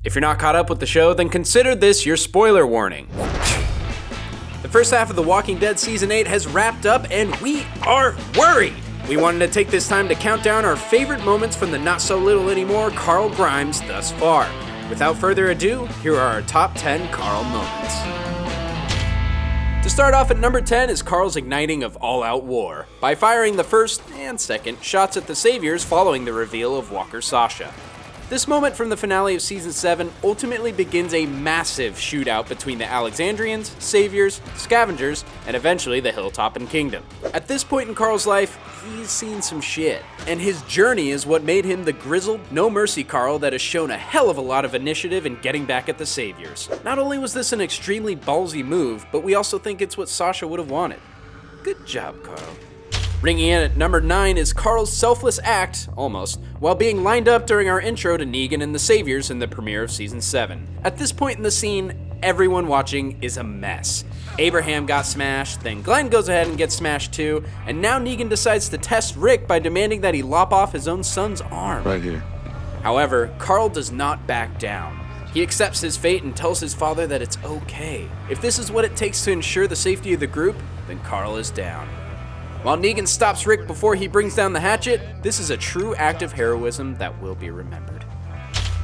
If you're not caught up with the show, then consider this your spoiler warning. The first half of The Walking Dead Season 8 has wrapped up and we are worried. We wanted to take this time to count down our favorite moments from the Not So Little Anymore Carl Grimes thus far. Without further ado, here are our top 10 Carl moments. To start off at number 10 is Carl's igniting of all-out war, by firing the first and second shots at the Saviors following the reveal of Walker Sasha. This moment from the finale of Season 7 ultimately begins a massive shootout between the Alexandrians, Saviors, Scavengers, and eventually the Hilltoppin' Kingdom. At this point in Carl's life, he's seen some shit, and his journey is what made him the grizzled, no-mercy Carl that has shown a hell of a lot of initiative in getting back at the Saviors. Not only was this an extremely ballsy move, but we also think it's what Sasha would have wanted. Good job, Carl. Ringing in at number 9 is Carl's selfless act, almost, while being lined up during our intro to Negan and the Saviors in the premiere of Season 7. At this point in the scene, everyone watching is a mess. Abraham got smashed, then Glenn goes ahead and gets smashed too, and now Negan decides to test Rick by demanding that he lop off his own son's arm. Right here. However, Carl does not back down. He accepts his fate and tells his father that it's okay. If this is what it takes to ensure the safety of the group, then Carl is down. While Negan stops Rick before he brings down the hatchet, this is a true act of heroism that will be remembered.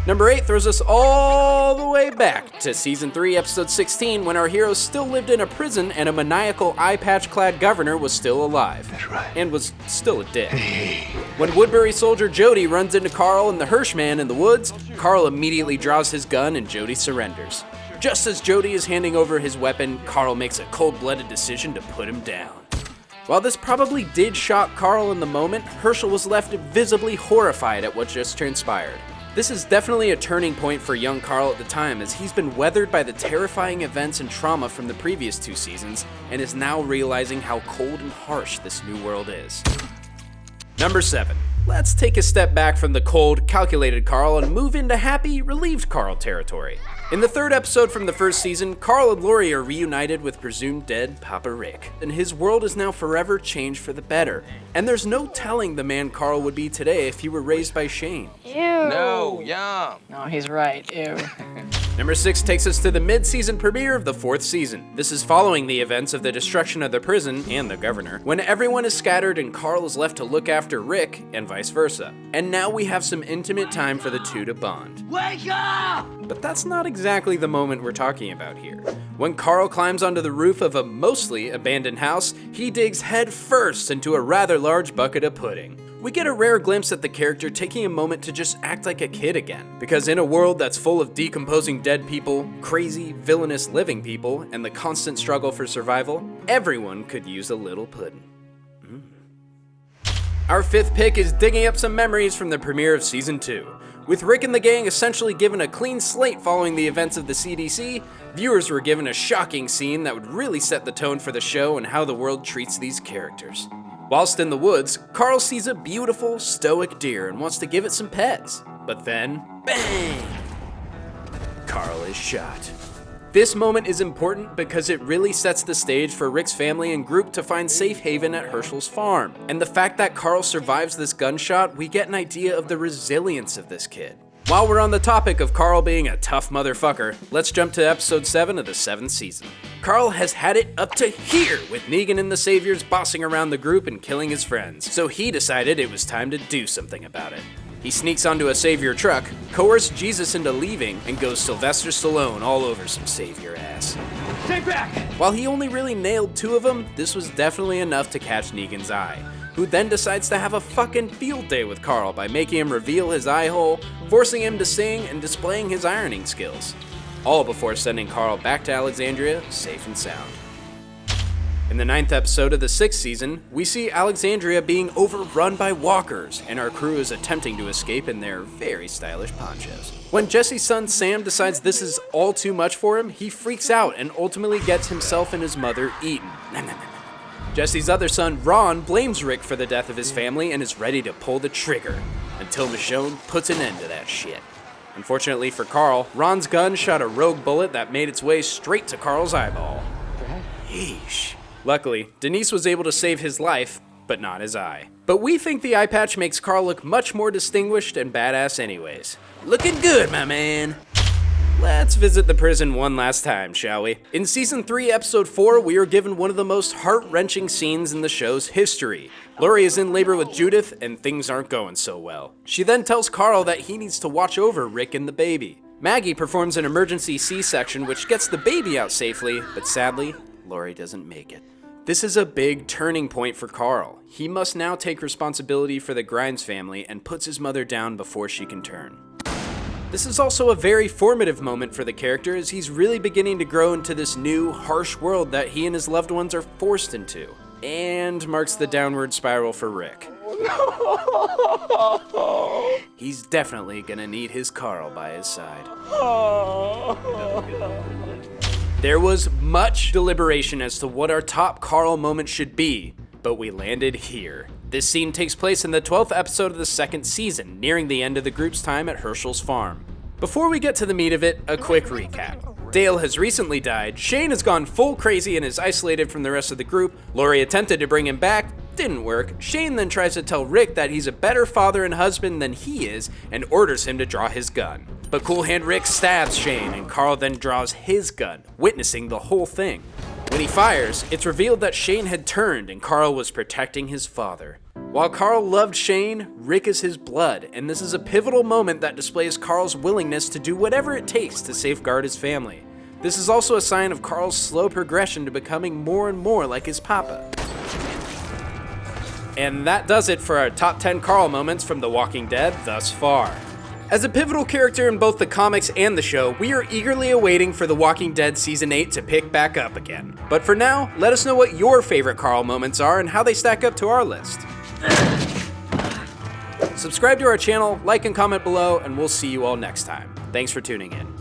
Number 8 throws us all the way back to Season 3, Episode 16, when our heroes still lived in a prison and a maniacal eye-patch-clad governor was still alive. That's right. And was still a dick. When Woodbury soldier Jodie runs into Carl and the Hirschman in the woods, Carl immediately draws his gun and Jodie surrenders. Just as Jodie is handing over his weapon, Carl makes a cold-blooded decision to put him down. While this probably did shock Carl in the moment, Herschel was left visibly horrified at what just transpired. This is definitely a turning point for young Carl at the time, as he's been weathered by the terrifying events and trauma from the previous 2 seasons, and is now realizing how cold and harsh this new world is. Number 7. Let's take a step back from the cold, calculated Carl and move into happy, relieved Carl territory. In the 3rd episode from the 1st season, Carl and Laurie are reunited with presumed dead Papa Rick, and his world is now forever changed for the better. And there's no telling the man Carl would be today if he were raised by Shane. Ew. No, yum. No, he's right. Ew. Number 6 takes us to the mid-season premiere of the 4th season. This is following the events of the destruction of the prison and the governor, when everyone is scattered and Carl is left to look after Rick and vice versa. And now we have some intimate time for the two to bond. Wake up! But that's not exactly the moment we're talking about here. When Carl climbs onto the roof of a mostly abandoned house, he digs head first into a rather large bucket of pudding. We get a rare glimpse at the character taking a moment to just act like a kid again. Because in a world that's full of decomposing dead people, crazy, villainous living people, and the constant struggle for survival, everyone could use a little pudding. Our 5th pick is digging up some memories from the premiere of Season 2. With Rick and the gang essentially given a clean slate following the events of the CDC, viewers were given a shocking scene that would really set the tone for the show and how the world treats these characters. Whilst in the woods, Carl sees a beautiful, stoic deer and wants to give it some pets. But then, bang! Carl is shot. This moment is important because it really sets the stage for Rick's family and group to find safe haven at Herschel's farm. And the fact that Carl survives this gunshot, we get an idea of the resilience of this kid. While we're on the topic of Carl being a tough motherfucker, let's jump to episode 7 of the 7th season. Carl has had it up to here with Negan and the Saviors bossing around the group and killing his friends, so he decided it was time to do something about it. He sneaks onto a Savior truck, coerces Jesus into leaving, and goes Sylvester Stallone all over some Savior ass. Take back! While he only really nailed 2 of them, this was definitely enough to catch Negan's eye, who then decides to have a fucking field day with Carl by making him reveal his eye hole, forcing him to sing, and displaying his ironing skills. All before sending Carl back to Alexandria, safe and sound. In the 9th episode of the 6th season, we see Alexandria being overrun by walkers, and our crew is attempting to escape in their very stylish ponchos. When Jesse's son Sam decides this is all too much for him, he freaks out and ultimately gets himself and his mother eaten. Jesse's other son, Ron, blames Rick for the death of his family and is ready to pull the trigger, until Michonne puts an end to that shit. Unfortunately for Carl, Ron's gun shot a rogue bullet that made its way straight to Carl's eyeball. Yeesh. Luckily, Denise was able to save his life, but not his eye. But we think the eye patch makes Carl look much more distinguished and badass anyways. Looking good, my man. Let's visit the prison one last time, shall we? In Season 3, Episode 4, we are given one of the most heart-wrenching scenes in the show's history. Laurie is in labor with Judith, and things aren't going so well. She then tells Carl that he needs to watch over Rick and the baby. Maggie performs an emergency C-section which gets the baby out safely, but sadly, Laurie doesn't make it. This is a big turning point for Carl. He must now take responsibility for the Grimes family and puts his mother down before she can turn. This is also a very formative moment for the character as he's really beginning to grow into this new, harsh world that he and his loved ones are forced into. And marks the downward spiral for Rick. He's definitely gonna need his Carl by his side. There was much deliberation as to what our top Carl moment should be, but we landed here. This scene takes place in the 12th episode of the second season, nearing the end of the group's time at Herschel's farm. Before we get to the meat of it, a quick recap. Dale has recently died, Shane has gone full crazy and is isolated from the rest of the group, Laurie attempted to bring him back, didn't work, Shane then tries to tell Rick that he's a better father and husband than he is and orders him to draw his gun. But Cool Hand Rick stabs Shane and Carl then draws his gun, witnessing the whole thing. When he fires, it's revealed that Shane had turned and Carl was protecting his father. While Carl loved Shane, Rick is his blood, and this is a pivotal moment that displays Carl's willingness to do whatever it takes to safeguard his family. This is also a sign of Carl's slow progression to becoming more and more like his papa. And that does it for our top 10 Carl moments from The Walking Dead thus far. As a pivotal character in both the comics and the show, we are eagerly awaiting for The Walking Dead Season 8 to pick back up again. But for now, let us know what your favorite Carl moments are and how they stack up to our list. Subscribe to our channel, like and comment below, and we'll see you all next time. Thanks for tuning in.